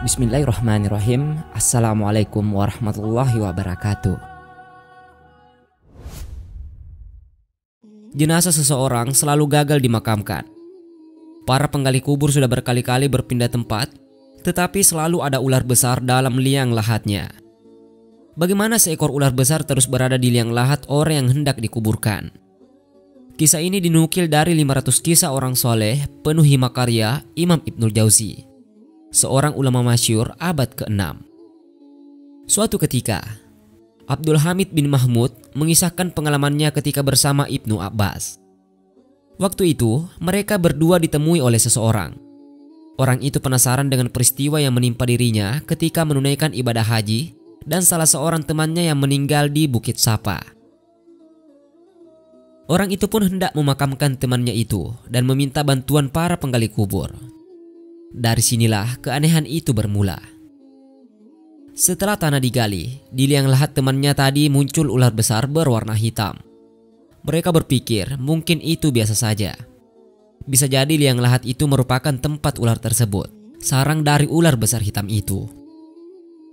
Bismillahirrahmanirrahim. Assalamualaikum warahmatullahi wabarakatuh. Jenazah seseorang selalu gagal dimakamkan. Para penggali kubur sudah berkali-kali berpindah tempat, tetapi selalu ada ular besar dalam liang lahatnya. Bagaimana seekor ular besar terus berada di liang lahat orang yang hendak dikuburkan? Kisah ini dinukil dari 500 kisah orang soleh penuh hikmah karya Imam Ibnul Jauzi, seorang ulama masyhur abad ke-6. Suatu ketika, Abdul Hamid bin Mahmud mengisahkan pengalamannya ketika bersama Ibnu Abbas. Waktu itu, mereka berdua ditemui oleh seseorang. Orang itu penasaran dengan peristiwa yang menimpa dirinya ketika menunaikan ibadah haji dan salah seorang temannya yang meninggal di Bukit Sapa. Orang itu pun hendak memakamkan temannya itu dan meminta bantuan para penggali kubur. Dari sinilah keanehan itu bermula. Setelah tanah digali, di liang lahat temannya tadi muncul ular besar berwarna hitam. Mereka berpikir mungkin itu biasa saja. Bisa jadi liang lahat itu merupakan tempat ular tersebut, sarang dari ular besar hitam itu.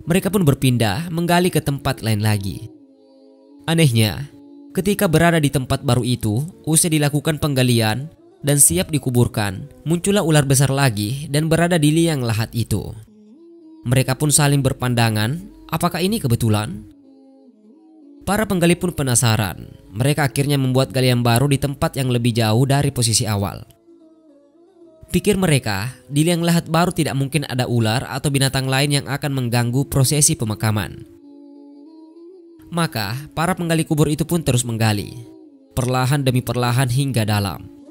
Mereka pun berpindah menggali ke tempat lain lagi. Anehnya, ketika berada di tempat baru itu, usai dilakukan penggalian dan siap dikuburkan, muncullah ular besar lagi dan berada di liang lahat itu. Mereka pun saling berpandangan, apakah ini kebetulan? Para penggali pun penasaran. Mereka akhirnya membuat galian baru di tempat yang lebih jauh dari posisi awal. Pikir mereka, di liang lahat baru tidak mungkin ada ular atau binatang lain yang akan mengganggu prosesi pemakaman. Maka, para penggali kubur itu pun terus menggali, perlahan demi perlahan hingga dalam.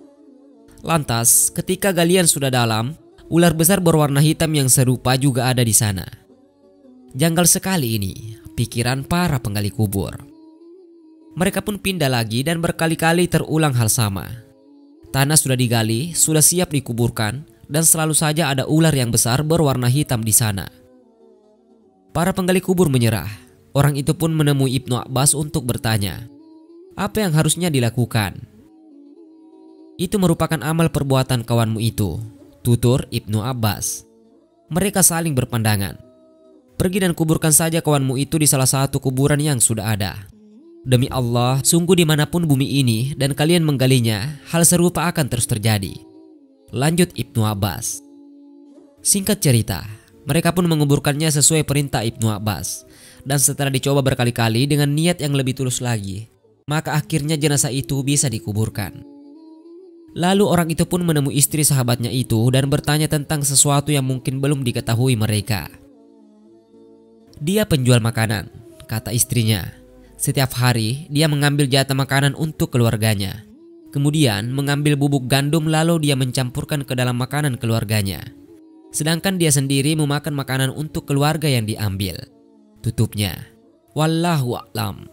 Lantas, ketika galian sudah dalam, ular besar berwarna hitam yang serupa juga ada di sana. Janggal sekali ini, pikiran para penggali kubur. Mereka pun pindah lagi dan berkali-kali terulang hal sama. Tanah sudah digali, sudah siap dikuburkan, dan selalu saja ada ular yang besar berwarna hitam di sana. Para penggali kubur menyerah. Orang itu pun menemui Ibnu Abbas untuk bertanya, apa yang harusnya dilakukan? Itu merupakan amal perbuatan kawanmu itu, tutur Ibnu Abbas. Mereka saling berpandangan. Pergi dan kuburkan saja kawanmu itu di salah satu kuburan yang sudah ada. Demi Allah, sungguh dimanapun bumi ini dan kalian menggalinya, hal serupa akan terus terjadi. Lanjut Ibnu Abbas. Singkat cerita, mereka pun menguburkannya sesuai perintah Ibnu Abbas. Dan setelah dicoba berkali-kali dengan niat yang lebih tulus lagi, maka akhirnya jenazah itu bisa dikuburkan. Lalu orang itu pun menemui istri sahabatnya itu dan bertanya tentang sesuatu yang mungkin belum diketahui mereka. Dia penjual makanan, kata istrinya. Setiap hari dia mengambil jatah makanan untuk keluarganya. Kemudian mengambil bubuk gandum lalu dia mencampurkan ke dalam makanan keluarganya. Sedangkan dia sendiri memakan makanan untuk keluarga yang diambil. Tutupnya. Wallahu a'lam.